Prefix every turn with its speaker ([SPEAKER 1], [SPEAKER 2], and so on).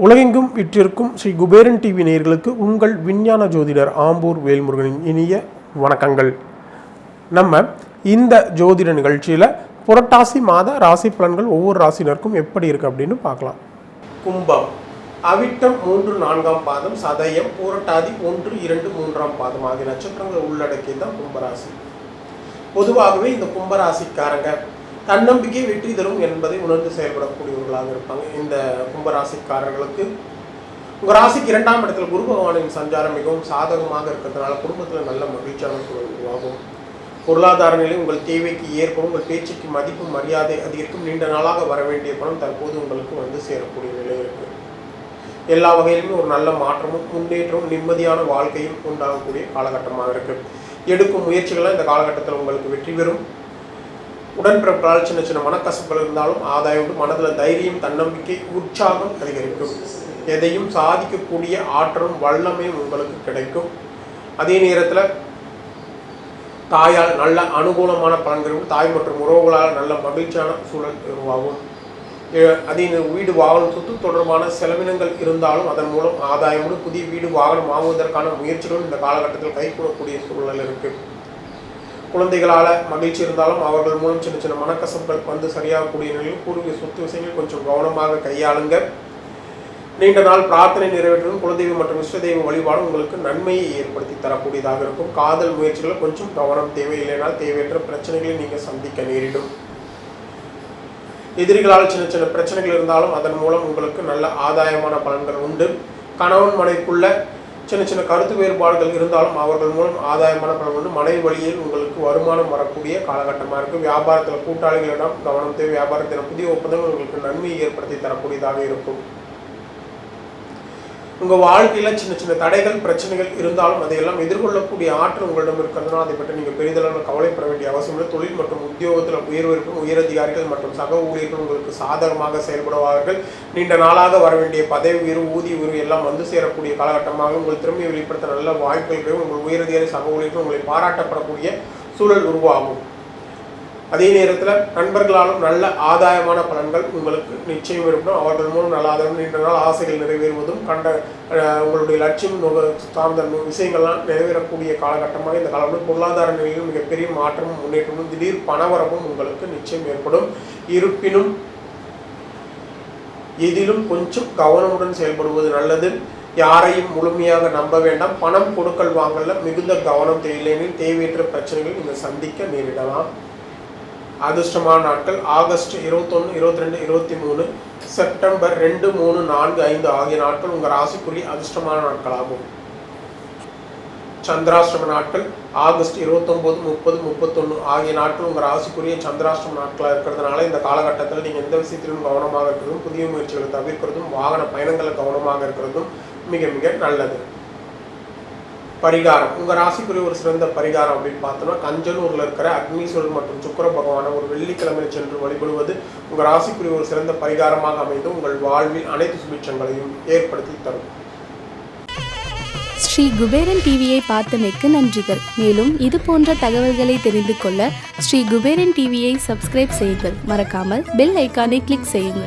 [SPEAKER 1] உலகெங்கும் விற்றிருக்கும் ஸ்ரீ குபேரன் டிவி நேயர்களுக்கு உங்கள் விஞ்ஞான ஜோதிடர் ஆம்பூர் வேல்முருகனின் இனிய வணக்கங்கள். நம்ம இந்த ஜோதிட நிகழ்ச்சியில் புரட்டாசி மாத ராசி பலன்கள் ஒவ்வொரு ராசினருக்கும் எப்படி இருக்குது அப்படின்னு பார்க்கலாம். கும்பம், அவிட்டம் 3-4 பாதம், சதயம், பூரட்டாதி 1-2-3 பாதம் ஆகிய நட்சத்திரங்கள் உள்ளடக்கியது தான் கும்பராசி. பொதுவாகவே இந்த கும்பராசிக்காரங்க தன்னம்பிக்கை வெற்றி தரும் என்பதை உணர்ந்து செயல்படக்கூடியவர்களாக இருப்பாங்க. இந்த கும்பராசிக்காரர்களுக்கு உங்கள் ராசிக்கு 2ஆம் இடத்துல குரு பகவானின் சஞ்சாரம் மிகவும் சாதகமாக இருக்கிறதுனால குடும்பத்தில் நல்ல மகிழ்ச்சியான சூழல் உருவாகும். பொருளாதார நிலை உங்கள் தேவைக்கு ஏற்படும், உங்கள் பேச்சுக்கு மதிப்பு மரியாதை அதிகரிக்கும். நீண்ட நாளாக வர வேண்டிய பணம் தற்போது உங்களுக்கு வந்து சேரக்கூடிய நிலை இருக்குது. எல்லா வகையிலுமே ஒரு நல்ல மாற்றமும் முன்னேற்றமும் நிம்மதியான வாழ்க்கையும் உண்டாகக்கூடிய காலகட்டமாக இருக்குது. எடுக்கும் முயற்சிகள்லாம் இந்த காலகட்டத்தில் உங்களுக்கு வெற்றி பெறும். உடன்பிறப்பால் சின்ன சின்ன மனக்கசப்புகள் இருந்தாலும் ஆதாயம் உண்டு. மனதில் தைரியம், தன்னம்பிக்கை, உற்சாகம் அதிகரிக்கும். எதையும் சாதிக்கக்கூடிய ஆற்றலும் வல்லமையும் உங்களுக்கு கிடைக்கும். அதே நேரத்தில் தாயால் நல்ல அனுகூலமான பலன்களும், தாய் மற்றும் உறவுகளால் நல்ல மகிழ்ச்சியான சூழல் உருவாகும். அதே வீடு வாகனம் சொத்து தொடர்பான செலவினங்கள் இருந்தாலும் அதன் மூலம் ஆதாயமுடன் புதிய வீடு வாகனம் வாங்குவதற்கான முயற்சிகளும் இந்த காலகட்டத்தில் கைகூடக்கூடிய சூழல் இருக்குது. குழந்தைகளால் மகிழ்ச்சி இருந்தாலும் அவர்கள் மூலம் சின்ன சின்ன மனக்கசப்புகள் வந்து சரியாகக்கூடிய நிலையில் பூர்வீக சொத்து விஷயங்கள் கொஞ்சம் கவனமாக கையாளுங்க. நீண்ட நாள் பிரார்த்தனை நிறைவேற்றவும் குலதெய்வம் மற்றும் இஷ்டதெய்வ வழிபாடும் உங்களுக்கு நன்மையை ஏற்படுத்தி தரக்கூடியதாக இருக்கும். காதல் முயற்சிகளில் கொஞ்சம் கவனம் தேவை, இல்லைனால் தேவையற்ற பிரச்சனைகளை நீங்கள் சந்திக்க நேரிடும். எதிரிகளால் சின்ன சின்ன பிரச்சனைகள் இருந்தாலும் அதன் மூலம் உங்களுக்கு நல்ல ஆதாயமான பலன்கள் உண்டு. கணவன் மனைக்குள்ள சின்ன சின்ன கருத்து வேறுபாடுகள் இருந்தாலும் அவர்கள் மூலம் ஆதாயமான பலன் உண்டு. மனை வழியில் உங்களுக்கு வருமானம் வரக்கூடிய காலகட்டமாக இருக்குது. வியாபாரத்தில் கூட்டாளிகளிடம் கவனம் தேவை. வியாபாரத்தில் புதிய ஒப்பந்தங்கள் உங்களுக்கு நன்மையை ஏற்படுத்தி தரக்கூடியதாக இருக்கும். உங்கள் வாழ்க்கையில் சின்ன சின்ன தடைகள் பிரச்சனைகள் இருந்தாலும் அதையெல்லாம் எதிர்கொள்ளக்கூடிய ஆற்றல் உங்களிடம் இருக்கிறதுனா அதை பற்றி நீங்கள் பெரிதளவு கவலைப்பட வேண்டிய அவசியம் இல்லை. தொழில் மற்றும் உத்தியோகத்தில் உயர்வு இருக்கும். உயரதிகாரிகள் மற்றும் சக ஊழியர்கள் உங்களுக்கு சாதகமாக செயல்படுவார்கள். நீண்ட நாளாக வர வேண்டிய பதவி உயர்வு, ஊதிய உயர்வு எல்லாம் வந்து சேரக்கூடிய காலகட்டமாக உங்கள் திறமையை வெளிப்படுத்த நல்ல வாய்ப்புகள். உங்கள் உயரதிகாரி சக ஊழியர்கள் உங்களை பாராட்டப்படக்கூடிய சூழல் உருவாகும். அதே நேரத்தில் நண்பர்களாலும் நல்ல ஆதாயமான பலன்கள் உங்களுக்கு நிச்சயம் இருக்கும். அவர்கள் மூலம் நல்ல ஆதாயம், நீண்ட நாள் ஆசைகள் நிறைவேறுவதும் உங்களுடைய லட்சியம் சார்ந்த விஷயங்கள்லாம் நிறைவேறக்கூடிய காலகட்டமாக இந்த காலத்தில் பொருளாதார நிலையில் மிகப்பெரிய மாற்றமும் முன்னேற்றமும் திடீர் பணவரவும் உங்களுக்கு நிச்சயம் ஏற்படும். இருப்பினும் எதிலும் கொஞ்சம் கவனமுடன் செயல்படுவது நல்லது. யாரையும் முழுமையாக நம்ப வேண்டாம். பணம் கொடுக்கல் வாங்கல மிகுந்த கவனம் தேவையில்லைன்னு தேவையற்ற பிரச்சனைகள் நீங்கள் சந்திக்க நேரிடலாம். அதிர்ஷ்டமான நாட்கள் ஆகஸ்ட் 21, 22, 23, செப்டம்பர் 2, 3, 4, 5 ஆகிய நாட்கள் உங்கள் ராசிக்குரிய அதிர்ஷ்டமான நாட்களாகும். சந்திராஷ்டம நாட்கள் ஆகஸ்ட் 29, 30, 31 ஆகிய நாட்கள் உங்கள் ராசிக்குரிய சந்திராஷ்டம நாட்களாக இருக்கிறதுனால இந்த காலகட்டத்தில் நீங்கள் எந்த விஷயத்திலும் கவனமாக இருக்கிறதும், புதிய முயற்சிகளை தவிர்க்கிறதும், வாகன பயணங்களில் கவனமாக இருக்கிறதும் மிக மிக நல்லது. பரிகாரம், உங்கள் ராசிக்குரிய ஒரு சிறந்த பரிகாரம் அப்படின்னு பார்த்தோம்னா கஞ்சனூரில் இருக்கிற அக்னீஸ்வரர் மற்றும் சுக்கிர பகவானை ஒரு வெள்ளிக்கிழமையில் சென்று வழிபடுவது உங்கள் ராசிக்குரிய ஒரு சிறந்த பரிகாரமாக அமைந்து உங்கள் வாழ்வில் அனைத்து சுபிட்சங்களையும் ஏற்படுத்தி தரும்.
[SPEAKER 2] ஸ்ரீ குபேரன் டிவியை பார்த்தமைக்கு நன்றிகள். மேலும் இது போன்ற தகவல்களை தெரிந்து கொள்ள ஸ்ரீ குபேரன் டிவியை சப்ஸ்கிரைப் செய்யுங்கள். மறக்காமல் பெல் ஐக்கானை கிளிக் செய்யுங்கள்.